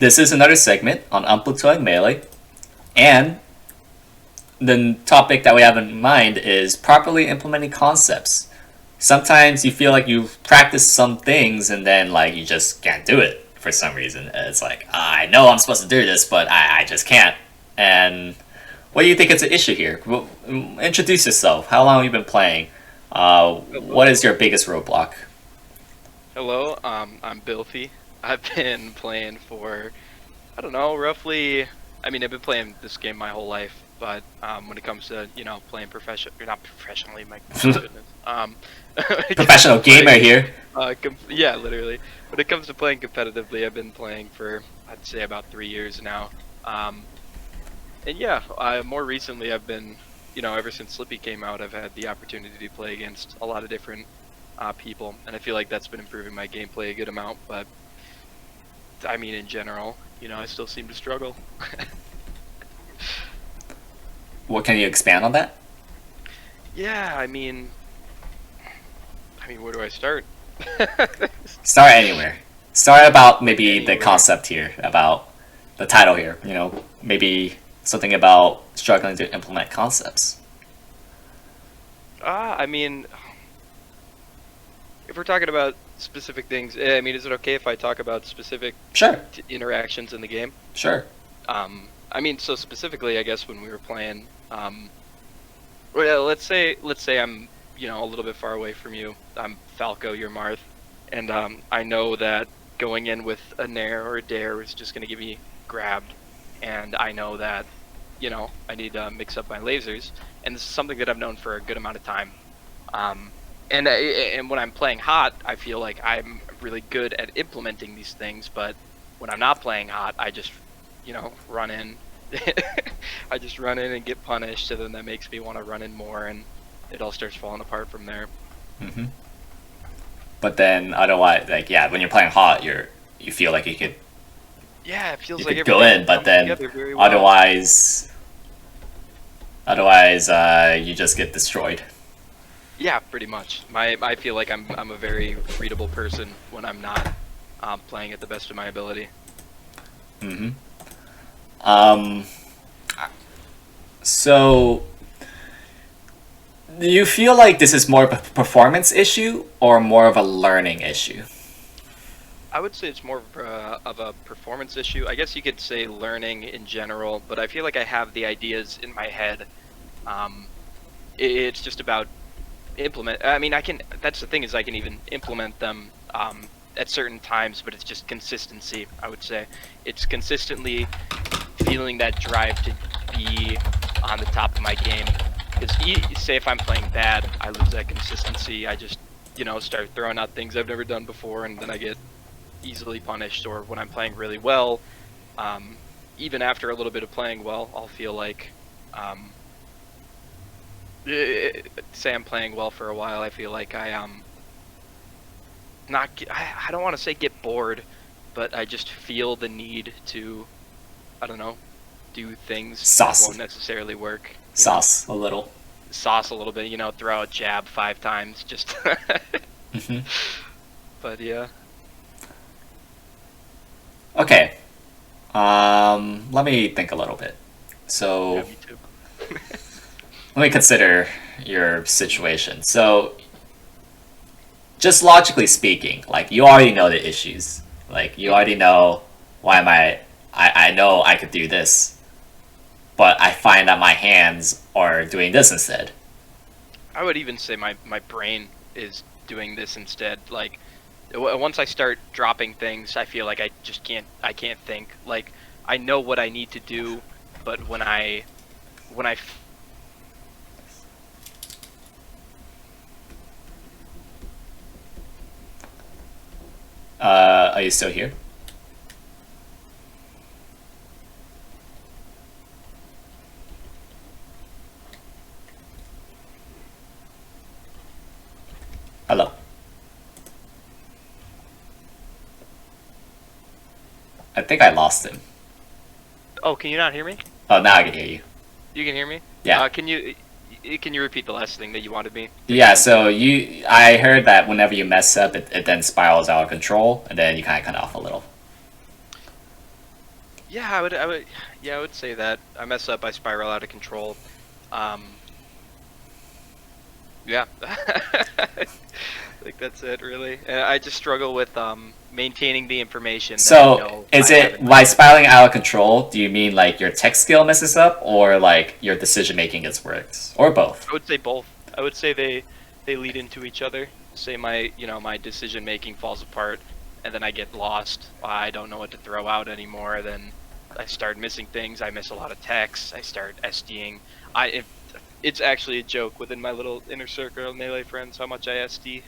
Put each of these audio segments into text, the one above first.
This is another segment on unplugged melee, and the topic that we have in mind is properly implementing concepts. Sometimes you feel like you've practiced some things and then like you just can't do it for some reason. It's like, I know I'm supposed to do this, but I just can't. And what do you think is the issue here? Well, introduce yourself. How long have you been playing? What is your biggest roadblock? Hello, I'm Bilthy. I've been playing for, I don't know, roughly, I've been playing this game my whole life, but when it comes to, playing not professionally, my goodness. Professional gamer here. Yeah, literally. When it comes to playing competitively, I've been playing for, I'd say, about 3 years now. And yeah, more recently I've been, ever since Slippy came out, I've had the opportunity to play against a lot of different people, and I feel like that's been improving my gameplay a good amount, but in general, I still seem to struggle. What can you expand on that? Yeah, where do I start? Start anywhere. Start about maybe Anywhere. the concept here, about the title here. Maybe something about struggling to implement concepts. If we're talking about specific things, is it okay if I talk about specific Sure. interactions in the game? Sure. So specifically, I guess when we were playing, well, let's say I'm, a little bit far away from you. I'm Falco, you're Marth, and I know that going in with a Nair or a Dare is just going to get me grabbed, and I know that, I need to mix up my lasers, and this is something that I've known for a good amount of time. And when I'm playing hot, I feel like I'm really good at implementing these things, but when I'm not playing hot, I just, run in. I just run in and get punished, and then that makes me want to run in more, and it all starts falling apart from there. Mm-hmm. But then otherwise, when you're playing hot, you feel like you could. Yeah, it feels you like could go in, but then well. otherwise, you just get destroyed. Yeah, pretty much. I feel like I'm a very readable person when I'm not playing at the best of my ability. Mm-hmm. So, do you feel like this is more of a performance issue or more of a learning issue? I would say it's more of a performance issue. I guess you could say learning in general, but I feel like I have the ideas in my head. It's just about implement. That's the thing, is I can even implement them at certain times, but it's just consistency. I would say it's consistently feeling that drive to be on the top of my game. Because say if I'm playing bad, I lose that consistency. I just start throwing out things I've never done before, and then I get easily punished. Or when I'm playing really well, even after a little bit of playing well, I'll feel like say I'm playing well for a while, I feel like I don't want to say get bored, but I just feel the need to, I don't know, do things that won't necessarily work. Sauce a little. Sauce a little bit, throw a jab 5 times, just. Mm-hmm. But yeah. Okay. Let me think a little bit. So. Yeah, me too. Let me consider your situation. So, just logically speaking, like, you already know the issues. Like, you already know I know I could do this, but I find that my hands are doing this instead. I would even say my brain is doing this instead. Like, once I start dropping things, I feel like I can't think. Like, I know what I need to do, but when I Are you still here? Hello? I think I lost him. Oh, can you not hear me? Oh, now I can hear you. You can hear me? Yeah. Can you repeat the last thing that you wanted me? Yeah, so I heard that whenever you mess up, it then spirals out of control, and then you kind of cut off a little. Yeah, I would say that. I mess up, I spiral out of control. Um, yeah. Like that's it, really. And I just struggle with maintaining the information that I So, know is I have it in my by head. spiraling out of control? Do you mean like your tech skill messes up, or like your decision making gets worse, or both? I would say both. I would say they lead into each other. Say my decision making falls apart, and then I get lost. I don't know what to throw out anymore. Then I start missing things. I miss a lot of texts. I start SDing. It's actually a joke within my little inner circle of melee friends how much I SD.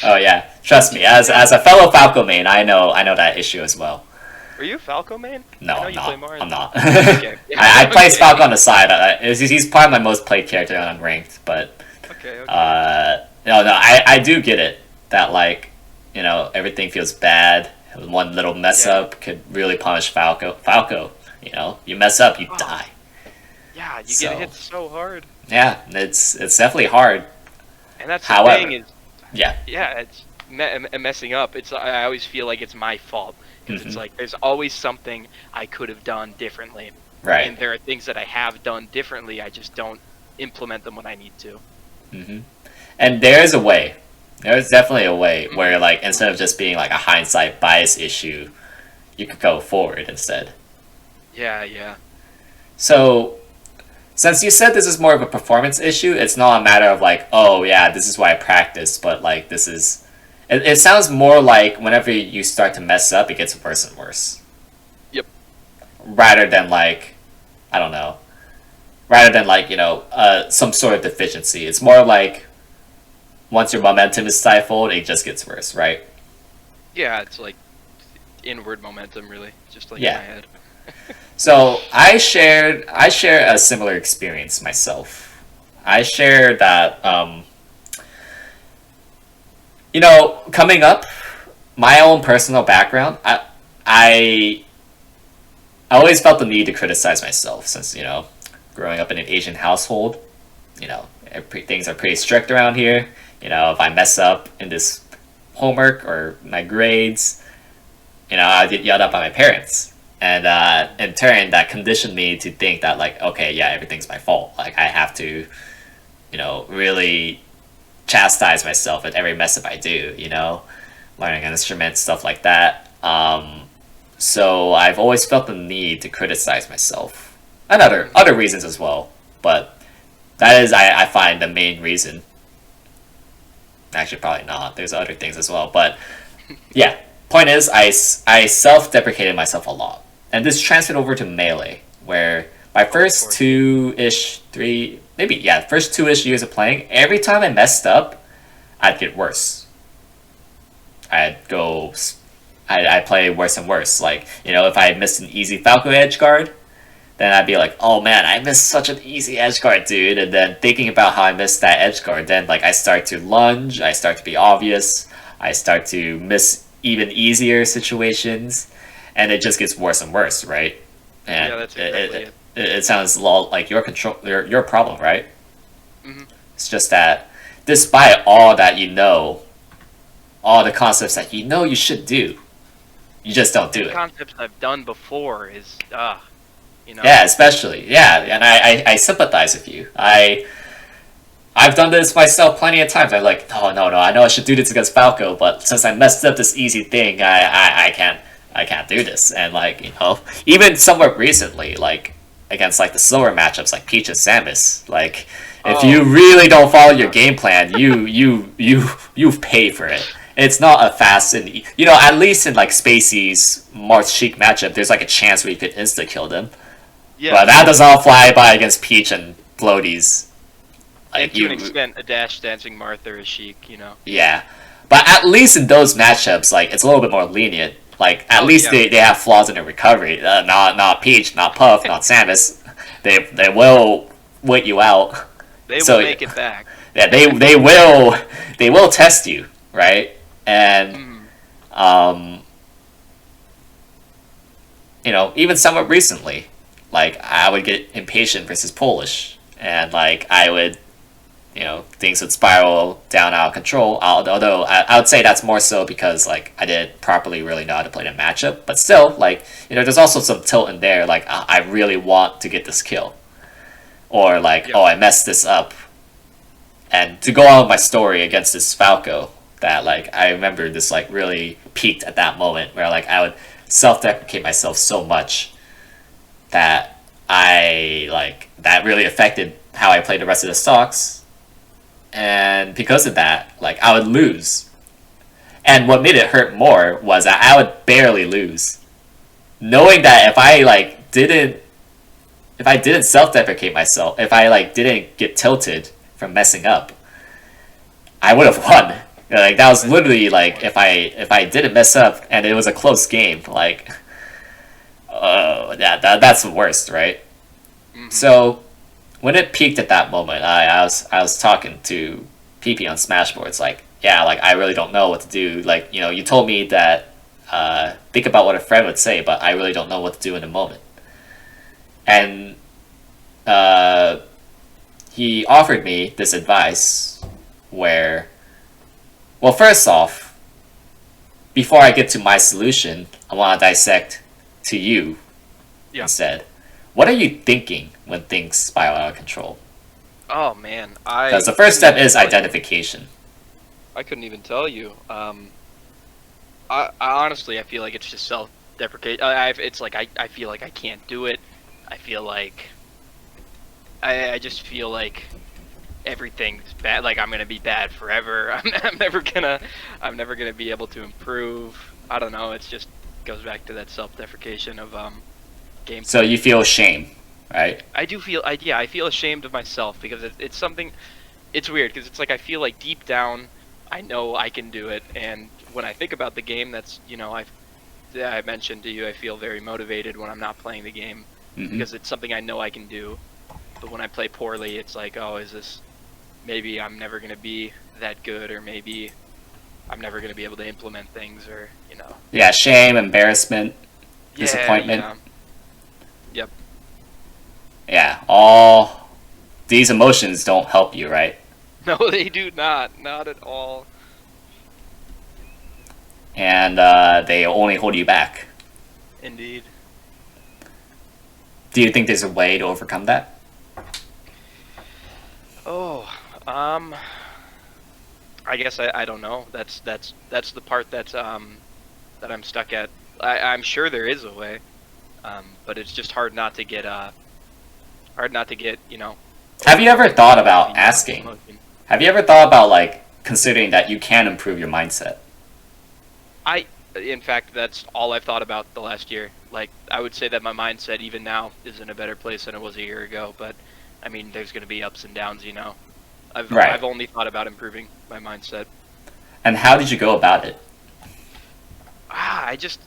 Oh yeah, trust me. As a fellow Falco main, I know that issue as well. Are you a Falco main? No, I know I'm you play not. Mars. I'm not. Okay. I play Okay. Falco on the side. He's probably my most played character on ranked, but Okay. Okay. no, I do get it that like everything feels bad. One little mess Yeah. up could really punish Falco. Falco, you mess up, you Oh, die. yeah. You So get hit so hard, yeah, it's definitely hard. and that's the However, thing is, yeah, yeah, it's messing up. I always feel like it's my fault because it's hmm like there's always something I could have done differently, right. and there are things that I have done differently. I just don't implement them when I need to. hmm And there is a way. There's definitely a way Mhm. where, like, instead of just being like a hindsight bias issue, you could go forward instead. Yeah. Yeah. So, since you said this is more of a performance issue, it's not a matter of like, oh yeah, this is why I practice, but like this is. It sounds more like whenever you start to mess up, it gets worse and worse. Yep. Rather than like, I don't know. Rather than like some sort of deficiency, it's more like once your momentum is stifled, it just gets worse, right? Yeah. It's like inward momentum, really, just like in Yeah. my head. So I share a similar experience myself. I share that coming up, my own personal background, I always felt the need to criticize myself since growing up in an Asian household, things are pretty strict around here. If I mess up in this homework or my grades, I get yelled at by my parents. And in turn, that conditioned me to think that, like, okay, yeah, everything's my fault. Like, I have to, really chastise myself at every mess up I do, learning an instrument, stuff like that. So I've always felt the need to criticize myself. And other reasons as well. But that is, I find, the main reason. Actually, probably not. There's other things as well. But yeah, point is, I self-deprecated myself a lot, and this transferred over to melee, where my first course. two-ish, three, maybe yeah, first two-ish years of playing, every time I messed up, I'd get worse. I'd go, I'd play worse and worse. Like if I missed an easy Falco edge guard, then I'd be like, oh man, I missed such an easy edge guard, dude. And then thinking about how I missed that edge guard, then like I start to lunge, I start to be obvious, I start to miss even easier situations, and it just gets worse and worse, right? And Yeah, that's exactly it sounds a lot like your problem, right? Mhm. It's just that despite all that all the concepts that you should do, you just don't do it. Concepts I've done before is Yeah, especially. Yeah, and I sympathize with you. I've done this myself plenty of times. I'm like, no, I know I should do this against Falco, but since I messed up this easy thing, I can't do this. And like, even somewhat recently, like against like the slower matchups like Peach and Samus, like if Oh, you really don't follow your game plan, you pay for it. It's not a fast and at least in like Spacey's Marth Sheik matchup, there's like a chance where you could insta kill them. yeah. But that does not fly by against Peach and Bloaties. And Like to an extent, a dash dancing Martha is chic. yeah. But at least in those matchups, like it's a little bit more lenient. Like at Oh, least yeah. they have flaws in their recovery. Not Peach, not Puff, not Samus. They will wait you out. They will So make it back. yeah, they will test you, right? And Mm. um, even somewhat recently, like I would get impatient versus Polish, and like I would things would spiral down out of control. Although I would say that's more so because like I didn't properly really know how to play the matchup. But still, like there's also some tilt in there. Like I really want to get this kill, or like oh I messed this up. And to go on with my story against this Falco, that like I remember this like really peaked at that moment where like I would self-deprecate myself so much that that really affected how I played the rest of the stocks. And because of that, like I would lose. And what made it hurt more was that I would barely lose. Knowing that if I didn't self-deprecate myself, if I like didn't get tilted from messing up, I would have won. Like that was literally like if I didn't mess up and it was a close game, like that's the worst, right? Mm-hmm. So when it peaked at that moment, I was talking to PP on Smashboards, like like I really don't know what to do. Like you told me that think about what a friend would say, but I really don't know what to do in the moment. And he offered me this advice where, well, first off, before I get to my solution, I want to dissect to you instead. What are you thinking when things spiral out of control? Oh man, because the first step is identification. I couldn't even tell you. I honestly, I feel like it's just self-deprecate. It's like I feel like I can't do it. I feel like I just feel like everything's bad. Like I'm gonna be bad forever. I'm never gonna be able to improve. I don't know. It's just goes back to that self-deprecation of game. So you feel shame, right? I do feel I feel ashamed of myself because it's something. It's weird because it's like I feel like deep down I know I can do it, and when I think about the game, that's I mentioned to you I feel very motivated when I'm not playing the game because it's something I know I can do. But when I play poorly, it's like, oh, is this, maybe I'm never going to be that good, or maybe I'm never going to be able to implement things, or, Yeah, shame, embarrassment, disappointment. Yeah. Yep. Yeah, all these emotions don't help you, right? No, they do not. Not at all. And they only hold you back. Indeed. Do you think there's a way to overcome that? Oh, I guess I don't know. That's the part that I'm stuck at. I'm sure there is a way, but it's just hard not to get Have you ever thought about asking? Have you ever thought about like considering that you can improve your mindset? In fact, that's all I've thought about the last year. Like, I would say that my mindset even now is in a better place than it was a year ago, but I mean, there's going to be ups and downs, I've only thought about improving my mindset. And how did you go about it? I just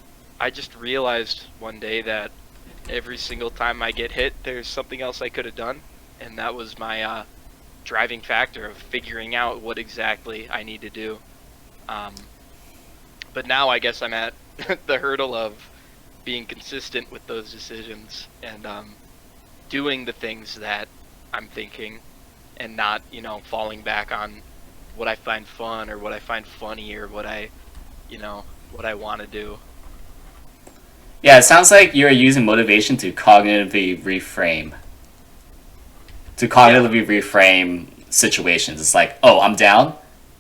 realized one day that every single time I get hit, there's something else I could have done, and that was my driving factor of figuring out what exactly I need to do. But now I guess I'm at the hurdle of being consistent with those decisions and doing the things that I'm thinking, and not, falling back on what I find fun or what I find funny or what I want to do. Yeah, it sounds like you're using motivation to cognitively reframe. Situations. It's like, oh, I'm down.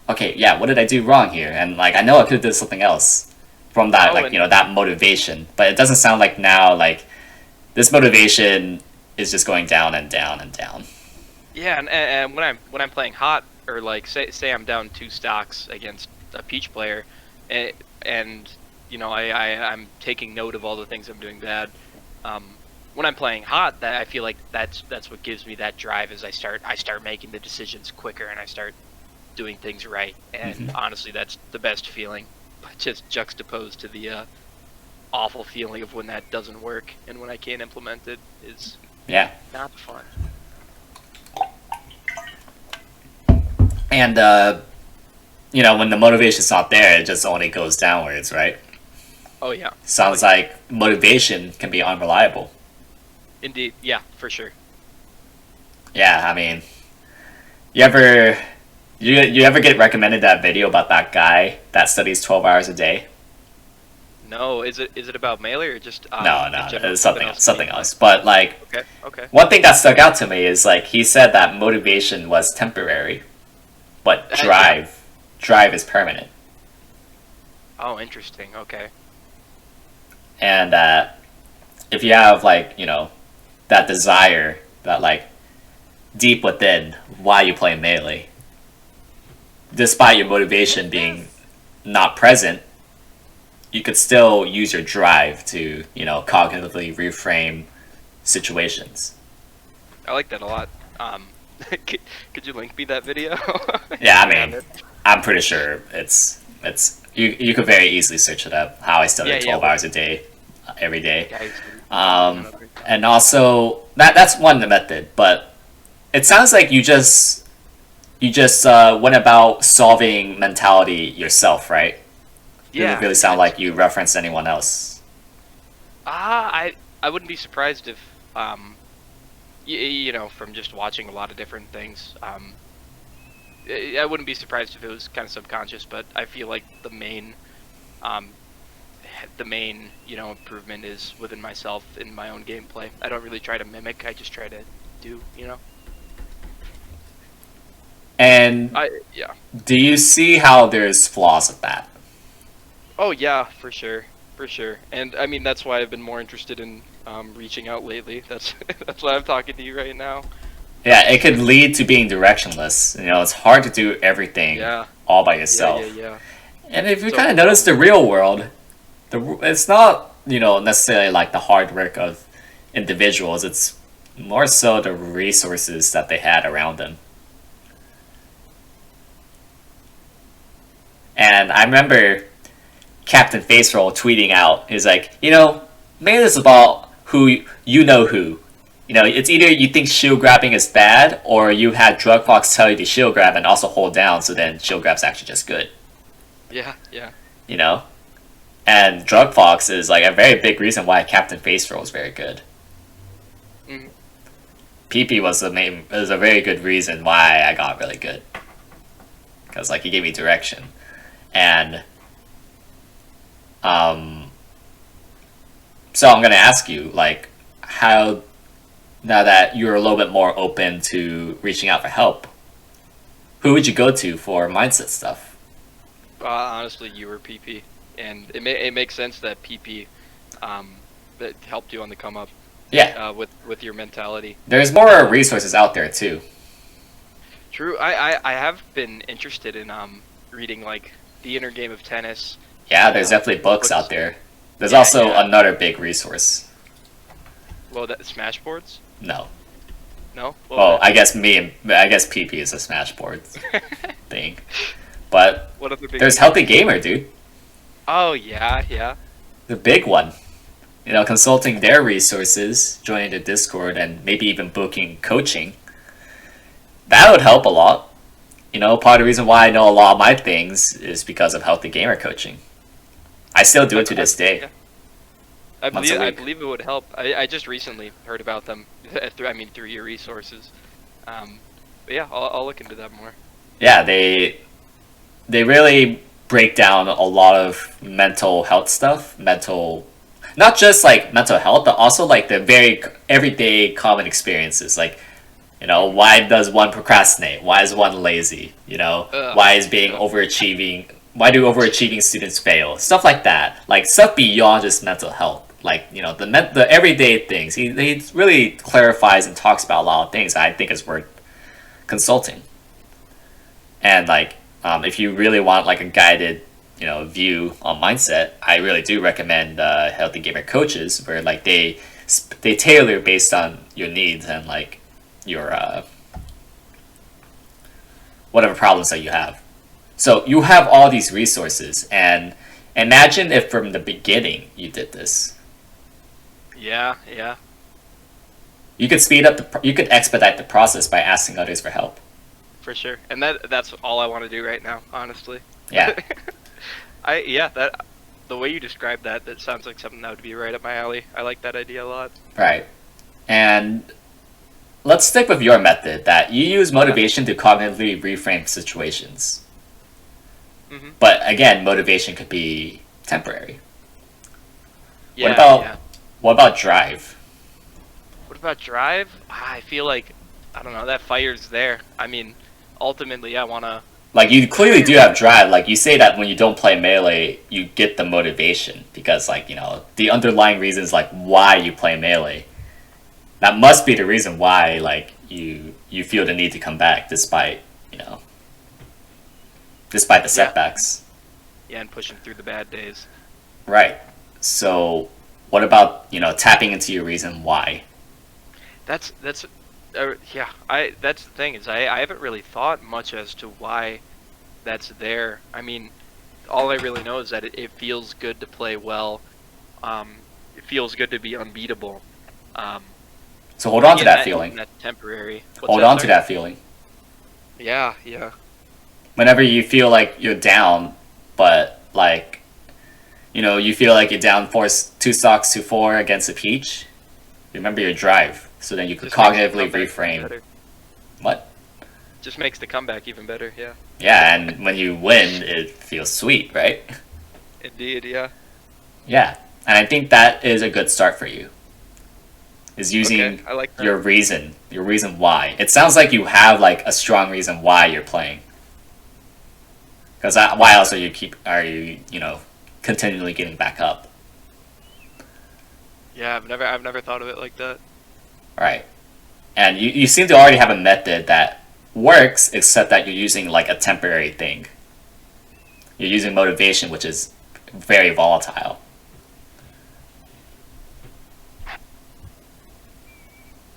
Okay, yeah, what did I do wrong here? And like, I know I could have did something else from that, that motivation. But it doesn't sound like now, like, this motivation is just going down and down and down. Yeah, and when I'm playing hot, or like say I'm down 2 stocks against a Peach player, and I'm taking note of all the things I'm doing bad. When I'm playing hot, that I feel like that's what gives me that drive. Is I start making the decisions quicker, and I start doing things right. And honestly, that's the best feeling. But just juxtaposed to the awful feeling of when that doesn't work and when I can't implement it is not fun. And when the motivation's not there, it just only goes downwards, right? Oh yeah. Sounds like motivation can be unreliable. Indeed, yeah, for sure. Yeah, I mean, You ever you ever get recommended that video about that guy that studies 12 hours a day? No, is it about Melee or just No, in no, general, it's something else? something else. But like Okay, okay. one thing that stuck out to me is like he said that motivation was temporary, but Yeah. drive is permanent. Oh, interesting. Okay. And if you have like that desire that like deep within why you play Melee, despite your motivation being not present, you could still use your drive to cognitively reframe situations. I like that a lot. Could you link me that video? Yeah, I I have mean, it. I'm pretty sure it's you could very easily search it up. How I study Yeah, yeah. 12 hours a day, every day. Guys, using another account. And also that's one method, but it sounds like you just went about solving mentality yourself, right? It doesn't Yeah, really yeah. sound like you referenced anyone else. I wouldn't be surprised if from just watching a lot of different things. I wouldn't be surprised if it was kind of subconscious, but I feel like um, the main, improvement is within myself in my own gameplay. I don't really try to mimic. I just try to do. And Yeah. do you see how there's flaws with that? Oh yeah, for sure. And I mean that's why I've been more interested in reaching out lately. That's that's why I'm talking to you right now. Yeah, it could lead to being directionless. It's hard to do everything Yeah, all by yeah, yourself. yeah, yeah. And if you So kind of notice the real world, it's not necessarily like the hard work of individuals. It's more so the resources that they had around them. And I remember Captain Faceroll tweeting out, he's like, maybe it's about who you know who. It's either you think shield grabbing is bad, or you had Drug Fox tell you to shield grab and also hold down, so then shield grab's actually just good. yeah, yeah. You know? And Drug Fox is like a very big reason why Captain Faceroll is very good. Mhm. PP was a very good reason why I got really good. Because like he gave me direction. And so I'm gonna ask you, like, how now that you're a little bit more open to reaching out for help, who would you go to for mindset stuff? Honestly, you were PP, and it makes sense that PP that helped you on the come up Yeah, with your mentality. there's more resources out there too. True. I have been interested in reading like the inner game of tennis. Yeah, there's definitely books out there. There's also Yeah. another big resource. Well, that Smash boards. No. No. Well, I guess PP is a Smashboard thing, but What other big? there's Healthy Gamer, dude. Oh yeah, yeah. The big one. Consulting their resources, joining the Discord, and maybe even booking coaching. That would help a lot. Part of the reason why I know a lot of my things is because of Healthy Gamer coaching. I still do it to this day. Yeah. Once a I week. believe it would help. I just recently heard about them through your resources. But yeah, I'll look into that more. Yeah, they really break down a lot of mental health stuff, not just like mental health, but also like the very everyday common experiences, like why does one procrastinate? Why is one lazy? Why is being overachieving? Why do overachieving students fail? Stuff like that, like stuff beyond just mental health. Like the everyday things. He really clarifies and talks about a lot of things I think is worth consulting. And like if you really want like a guided view on mindset, I really do recommend Healthy Gamer coaches, where like they tailor based on your needs and like your whatever problems that you have. So you have all these resources, and imagine if from the beginning you did this. Yeah, yeah. You could you could expedite the process by asking others for help. For sure. And that's all I want to do right now, honestly. Yeah. That the way you described that sounds like something that would be right up my alley. I like that idea a lot. Right. And let's stick with your method that you use motivation to cognitively reframe situations. Hmm. But again, motivation could be temporary. Yeah, About yeah. what about drive? What about drive? I feel like, I don't know, that fire's there. I mean, ultimately, I wanna. Like you clearly do have drive. Like you say that when you don't play melee, you get the motivation because like the underlying reasons like why you play melee. That must be the reason why like you feel the need to come back despite despite the Yeah, setbacks. yeah, and pushing through the bad days. Right. So what about tapping into your reason why? That's yeah. I That's the thing is I haven't really thought much as to why that's there. I mean, all I really know is that it feels good to play well. It feels good to be unbeatable. Um, So hold but on to again, that even feeling. that's temporary. What's Hold that? on to Sorry. that feeling. Yeah, yeah. Whenever you feel like you're down, but like you feel like you're down two stocks to four against a peach. Remember your drive, so then you could Just makes the cognitively comeback even reframe. better. What? Just makes the comeback even better. Yeah. Yeah, and when you win, it feels sweet, right? Indeed. Yeah. Yeah, and I think that is a good start for you. Is Okay. using I like that. your reason why. It sounds like you have like a strong reason why you're playing. Because why else are you continually getting back up? Yeah. I've never thought of it like that. Right. And you seem to already have a method that works, except that you're using like a temporary thing. You're using motivation, which is very volatile.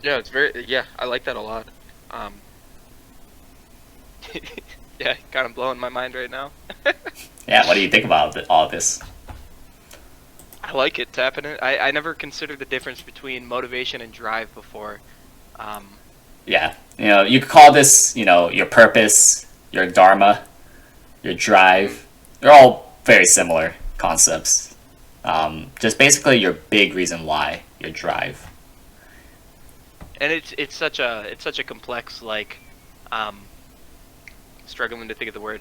Yeah. It's very. Yeah. I like that a lot. Um. Yeah. Kind of blowing my mind right now. Yeah, what do you think about all of this? I like it, tapping it. I never considered the difference between motivation and drive before. Um, Yeah, you could call this, your purpose, your dharma, your drive. They're all very similar concepts. Just basically your big reason why, your drive. and it's such a complex um, struggling to think of the word.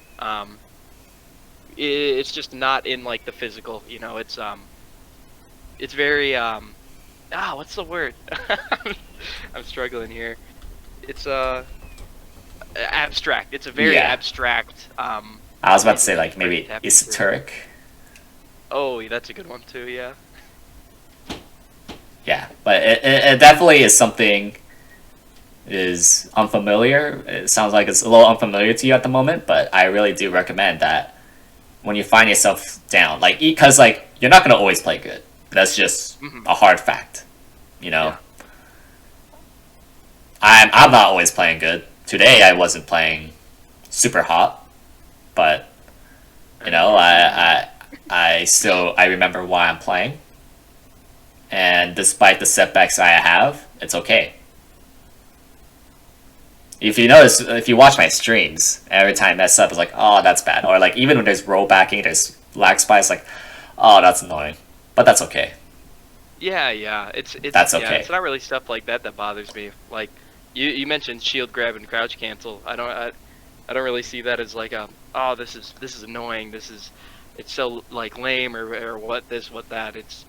It's just not in like the physical. It's very what's the word? I'm struggling here. It's abstract. It's a very Yeah, abstract I was about to reason say that like you bring maybe tapping to. esoteric. Oh, that's a good one too. Yeah. Yeah, but it definitely is something is unfamiliar. It sounds like it's a little unfamiliar to you at the moment, but I really do recommend that when you find yourself down, like because like you're not gonna always play good. That's just Hmm. a hard fact. You know, Yeah. I'm not always playing good. Today I wasn't playing super hot, but I know. I remember why I'm playing, and despite the setbacks I have, it's okay. If you notice, if you watch my streams, every time I mess up, it's like, oh, that's bad. Or like even when there's rollbacking, there's lag spikes, like, oh, that's annoying. But that's okay. Yeah, yeah. That's Yeah, okay. it's not really stuff like that that bothers me. Like you mentioned shield grab and crouch cancel. I don't really see that as like oh, this is annoying. It's so like lame or what this what that. It's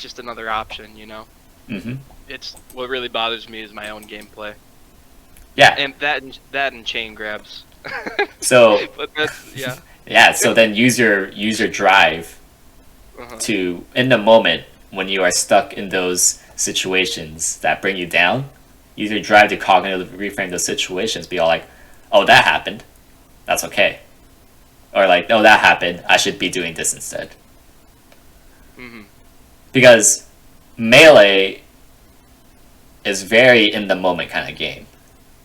just another option. Mm-hmm. It's what really bothers me is my own gameplay. Yeah. And that and chain grabs. So But that's yeah. yeah. So then use your drive Uh-huh. to in the moment when you are stuck in those situations that bring you down. Use your drive to cognitively reframe those situations. Be all like, oh, that happened. That's okay. Or like, oh, that happened. I should be doing this instead. Mhm. Because melee is very in the moment kind of game.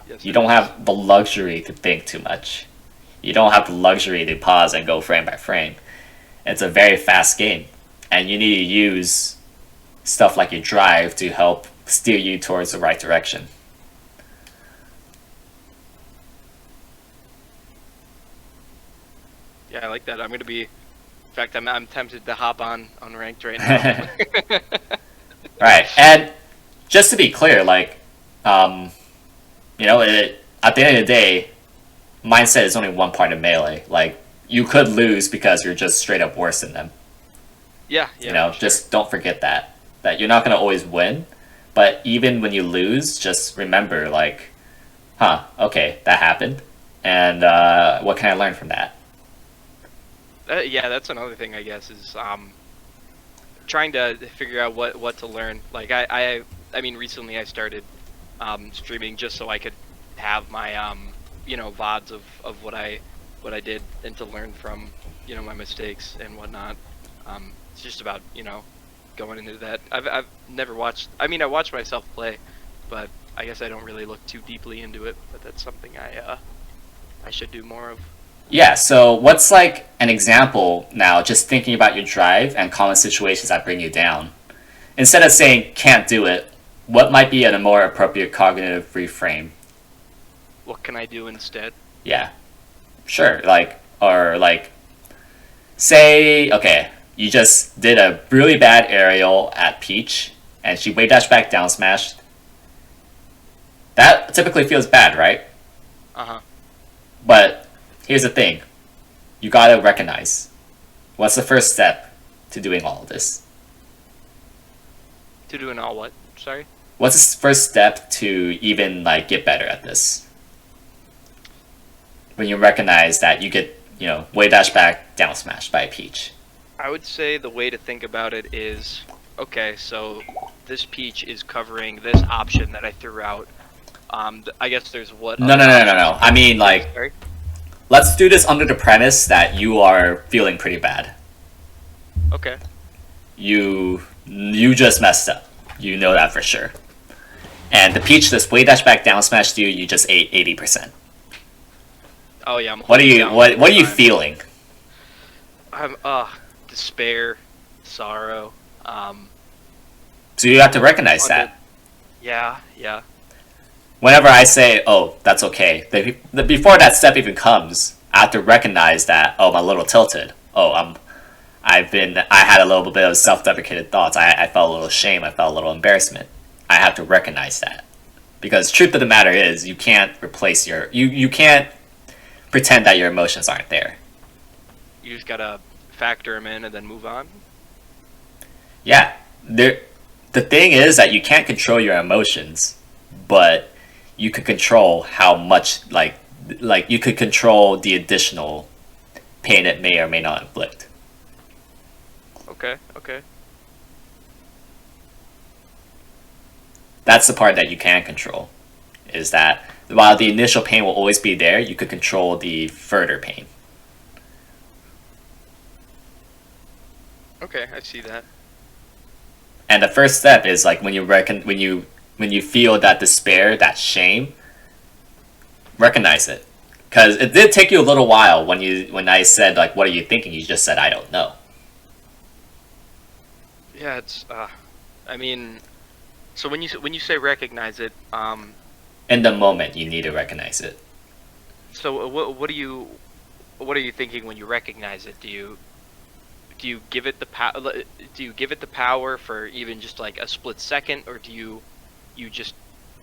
Yes, You it don't is. have the luxury to think too much. You don't have the luxury to pause and go frame by frame. It's a very fast game, and you need to use stuff like your drive to help steer you towards the right direction. Yeah, I like that. I'm gonna be. In fact, I'm tempted to hop on ranked right now. Right, and just to be clear, like, At the end of the day, mindset is only one part of Melee. Like, you could lose because you're just straight up worse than them. Yeah, yeah, sure. Just don't forget that you're not going to always win, but even when you lose, just remember, like, okay, that happened, and what can I learn from that? Yeah, that's another thing, I guess, is trying to figure out what to learn. Like I mean, recently I started streaming just so I could have my VODs of what I did and to learn from my mistakes and whatnot. It's just about going into that. I've never watched. I mean, I watch myself play, but I guess I don't really look too deeply into it. But that's something I should do more of. Yeah, so what's like an example now, just thinking about your drive and common situations that bring you down? Instead of saying can't do it, what might be a more appropriate cognitive reframe? What can I do instead? Yeah, sure. Or say, okay, you just did a really bad aerial at Peach, and she wave dash back down smashed. That typically feels bad, right? Uh-huh. But here's the thing. You gotta recognize. What's the first step to doing all of this? To doing all what? Sorry? What's the first step to even get better at this? When you recognize that you get, wave dash back down smash by a Peach. I would say the way to think about it is, okay, so this Peach is covering this option that I threw out. I guess there's what? No. I mean, Sorry? let's do this under the premise that you are feeling pretty bad. Okay. You just messed up. You know that for sure. And the Peach this wave dash back down smashed you. You just ate 80%. Oh yeah. What are you feeling? I'm despair, sorrow. So you have to recognize that. Yeah. Whenever I say, "Oh, that's okay," before that step even comes, I have to recognize that. Oh, I'm a little tilted. Oh, I had a little bit of self-deprecated thoughts. I felt a little shame. I felt a little embarrassment. I have to recognize that, because truth of the matter is, you can't replace you can't pretend that your emotions aren't there. You just gotta factor them in and then move on. Yeah, the thing is that you can't control your emotions, but you could control how much you could control the additional pain it may or may not inflict. Okay. That's the part that you can control. Is that while the initial pain will always be there, you could control the further pain. Okay, I see that. And the first step is when you feel that despair, that shame, recognize it. Because it did take you a little while when I said what are you thinking? You just said I don't know. Yeah, it's I mean, so when you say recognize it, in the moment you need to recognize it. So what are you thinking when you recognize it? Do you give it the power for even just like a split second, or do you just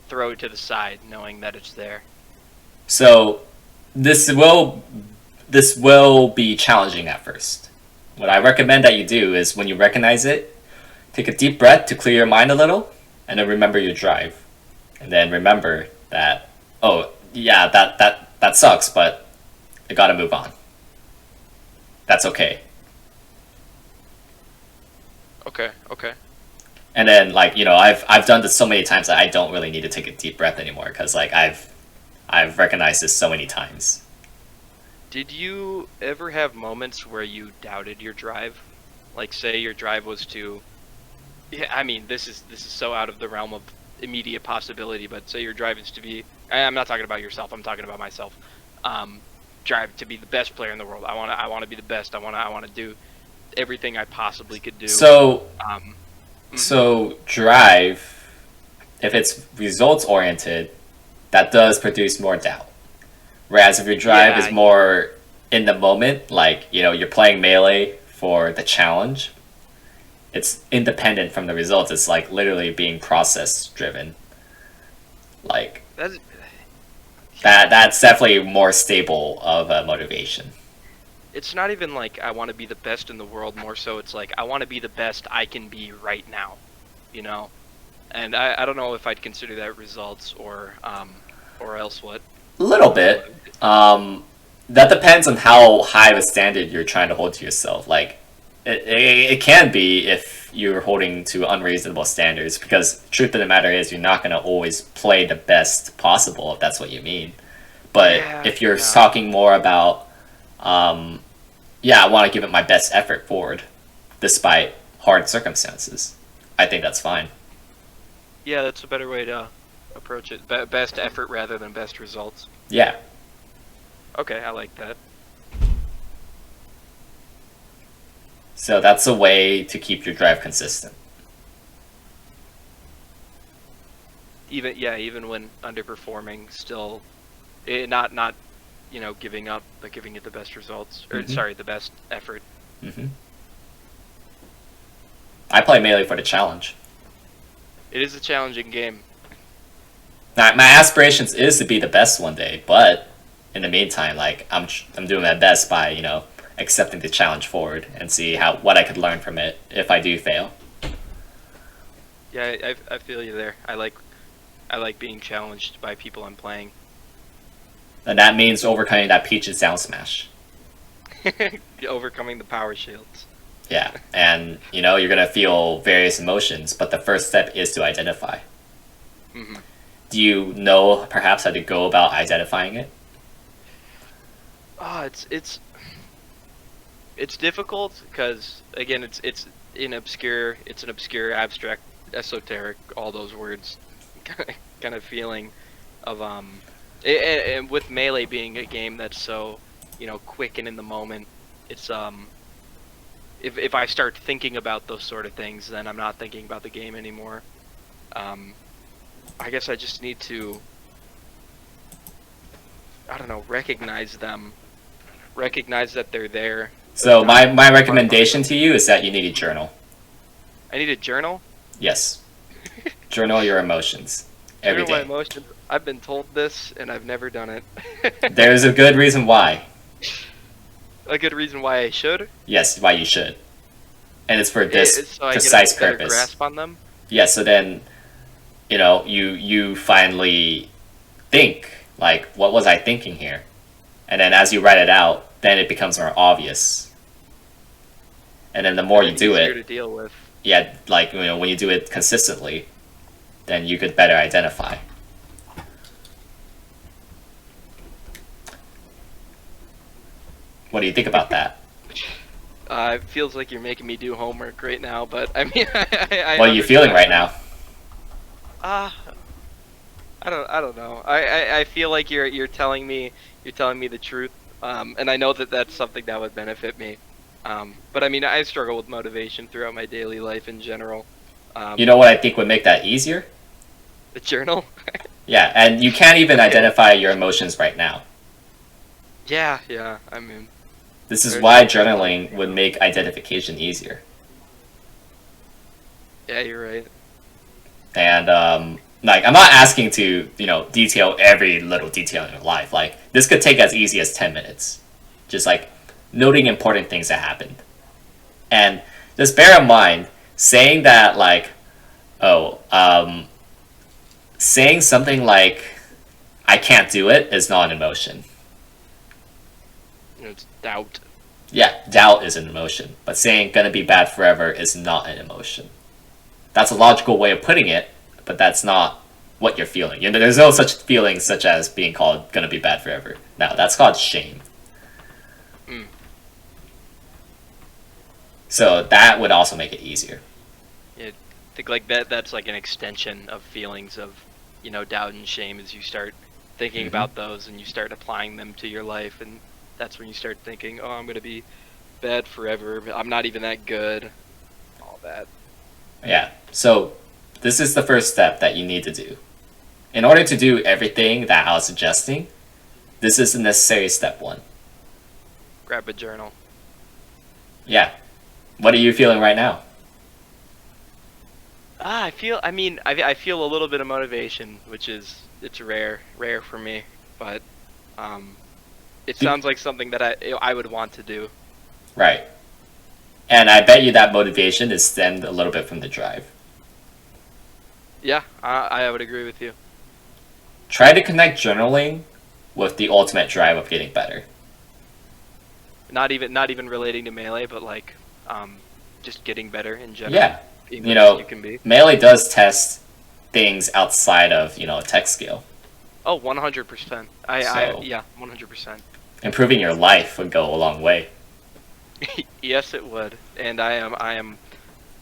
throw it to the side knowing that it's there? So this will be challenging at first. What I recommend that you do is when you recognize it, take a deep breath to clear your mind a little, and then remember your drive. And then remember that, oh, yeah, that sucks, but I gotta move on. That's okay. Okay. And then, I've done this so many times that I don't really need to take a deep breath anymore, because, I've recognized this so many times. Did you ever have moments where you doubted your drive? Like, say your drive was to... Yeah, I mean, this is so out of the realm of immediate possibility, but say your drive is to be... I'm not talking about yourself, I'm talking about myself. Drive to be the best player in the world. I want to be the best. I want to do everything I possibly could do. So, so drive, if it's results oriented, that does produce more doubt. Whereas if your drive is more in the moment, you're playing Melee for the challenge, it's independent from the results. It's literally being process driven. That's definitely more stable of a motivation. It's not even like I want to be the best in the world. More so, it's like I want to be the best I can be right now. You know. And I don't know if I'd consider that results or else what. A little bit. That depends on how high of a standard you're trying to hold to yourself. Like, it can be if you're holding to unreasonable standards, because truth of the matter is you're not going to always play the best possible, if that's what you mean. But Yeah, if you're yeah. talking more about, yeah, I want to give it my best effort forward, despite hard circumstances, I think that's fine. Yeah, that's a better way to approach it. Best effort rather than best results. Yeah. Okay, I like that. So that's a way to keep your drive consistent. Even when underperforming, still, not giving up, but giving it the best results. Or Mhm. sorry, the best effort. hmm I play Melee for the challenge. It is a challenging game. Now, my aspirations is to be the best one day, but in the meantime, like I'm doing my best by accepting the challenge forward and see what I could learn from it if I do fail. Yeah, I feel you there. I like being challenged by people I'm playing. And that means overcoming that Peach's down smash. Overcoming the power shields. Yeah, and you're gonna feel various emotions, but the first step is to identify. hmm Do you know perhaps how to go about identifying it? Oh, it's difficult because again, it's an obscure, abstract, esoteric, all those words, kind of feeling of and with Melee being a game that's so quick and in the moment, it's if I start thinking about those sort of things, then I'm not thinking about the game anymore. Um, I guess I just need to, I don't know, recognize them, recognize that they're there. So my recommendation to you is that you need a journal. I need a journal. Yes, journal your emotions every Journal my day. emotions. I've been told this, and I've never done it. There's a good reason why. A good reason why I should. Yes, why you should. And it's for this So I precise get a better purpose. grasp on them. Yeah, so then, you finally think, like, what was I thinking here? And then as you write it out, then it becomes more obvious. And then the more you do Easier to it, deal with. yeah, like, when you do it consistently, then you could better identify. What do you think about that? It feels like you're making me do homework right now, but I mean, I What are you feeling right now? Uh, I don't know. I feel like you're telling me the truth. And I know that that's something that would benefit me. But I mean, I struggle with motivation throughout my daily life in general. You know what I think would make that easier? The journal. Yeah, and you can't even identify your emotions right now. Yeah. I mean, This is there's why something about journaling would make identification easier. Yeah, you're right. And like, I'm not asking to detail every little detail in your life. Like, this could take as easy as 10 minutes, just like noting important things that happened. And just bear in mind, saying that, like, oh, saying something like I can't do it is not an emotion. It's doubt. Yeah, doubt is an emotion, but saying gonna be bad forever is not an emotion. That's a logical way of putting it, but that's not what you're feeling. There's no such feeling such as being called gonna be bad forever. Now, that's called shame. Mm. So that would also make it easier. Yeah, I think like that's like an extension of feelings of, doubt and shame as you start thinking about those and you start applying them to your life, and that's when you start thinking, oh, I'm gonna be bad forever. I'm not even that good. All that. Yeah. So this is the first step that you need to do. In order to do everything that I was suggesting, this is the necessary step one. Grab a journal. Yeah. What are you feeling right now? I feel a little bit of motivation, which is, it's rare for me. but it sounds like something that I would want to do. Right. And I bet you that motivation is stemmed a little bit from the drive. Yeah, I would agree with you. Try to connect journaling with the ultimate drive of getting better. Not even relating to Melee, but like just getting better in general. Yeah. Being You the know, best you can be. Melee does test things outside of, a tech skill. Oh, 100%. Yeah, 100%. Improving your life would go a long way. Yes, it would, and I am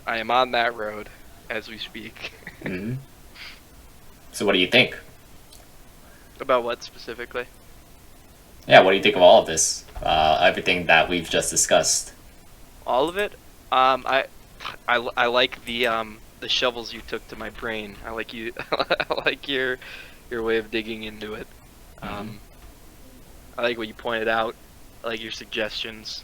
on that road as we speak. Hmm. So what do you think? About what specifically? Yeah, what do you think of all of this? Everything that we've just discussed. All of it. I like the shovels you took to my brain. I like you. I like your way of digging into it. Mm-hmm. I like what you pointed out. I like your suggestions.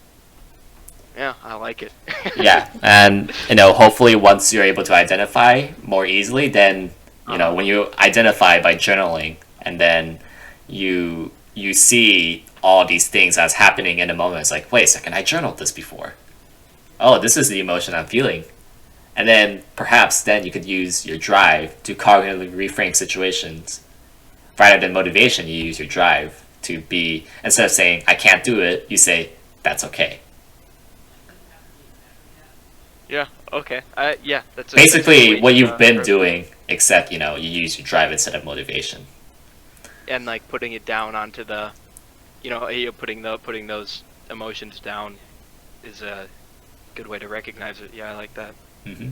Yeah, I like it. Yeah, and hopefully once you're able to identify more easily, then when you identify by journaling, and then you see all these things that's happening in the moment. It's like, wait a second, I journaled this before. Oh, this is the emotion I'm feeling. And then perhaps then you could use your drive to cognitively reframe situations. Rather than motivation, you use your drive to be, instead of saying, I can't do it, you say, that's okay. Yeah. Okay. Yeah. That's Basically what you've been doing, except, you use your drive instead of motivation. And like putting it down onto the, putting those emotions down is a good way to recognize it. Yeah, I like that. Mm-hmm.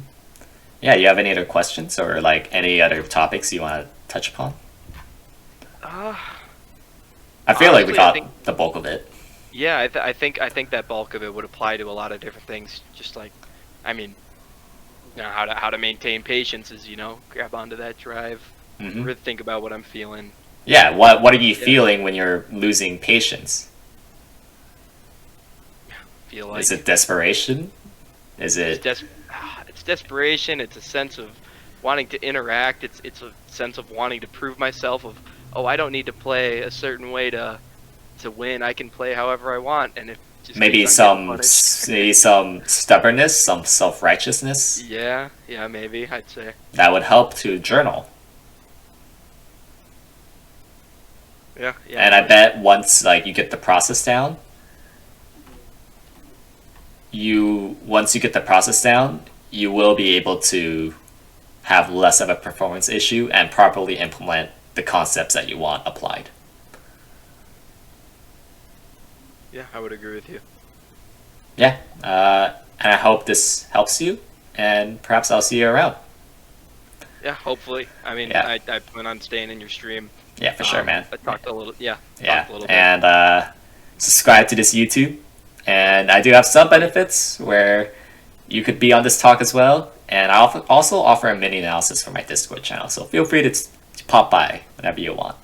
Yeah, you have any other questions or like any other topics you want to touch upon? I feel honestly, like we got the bulk of it. Yeah, I think that bulk of it would apply to a lot of different things. Just like, I mean, how to maintain patience is grab onto that drive, Mm-hmm. really think about what I'm feeling. Yeah, what are you feeling when you're losing patience? Feel like Is it desperation? Is it? It's desperation. It's a sense of wanting to interact. It's a sense of wanting to prove myself. Of I don't need to play a certain way to win. I can play however I want, and if just Maybe some stubbornness, some self-righteousness. Yeah, maybe I'd say that would help to journal. Yeah. And I bet once you get the process down, once you get the process down, you will be able to have less of a performance issue and properly implement the concepts that you want applied. Yeah, I would agree with you. Yeah, and I hope this helps you, and perhaps I'll see you around. Yeah, hopefully. I mean, I plan on staying in your stream. Yeah, for sure, man. I talked a little, Yeah, talked a little bit. And subscribe to this YouTube. And I do have some benefits where you could be on this talk as well. And I also offer a mini analysis for my Discord channel, so feel free to pop by whenever you want.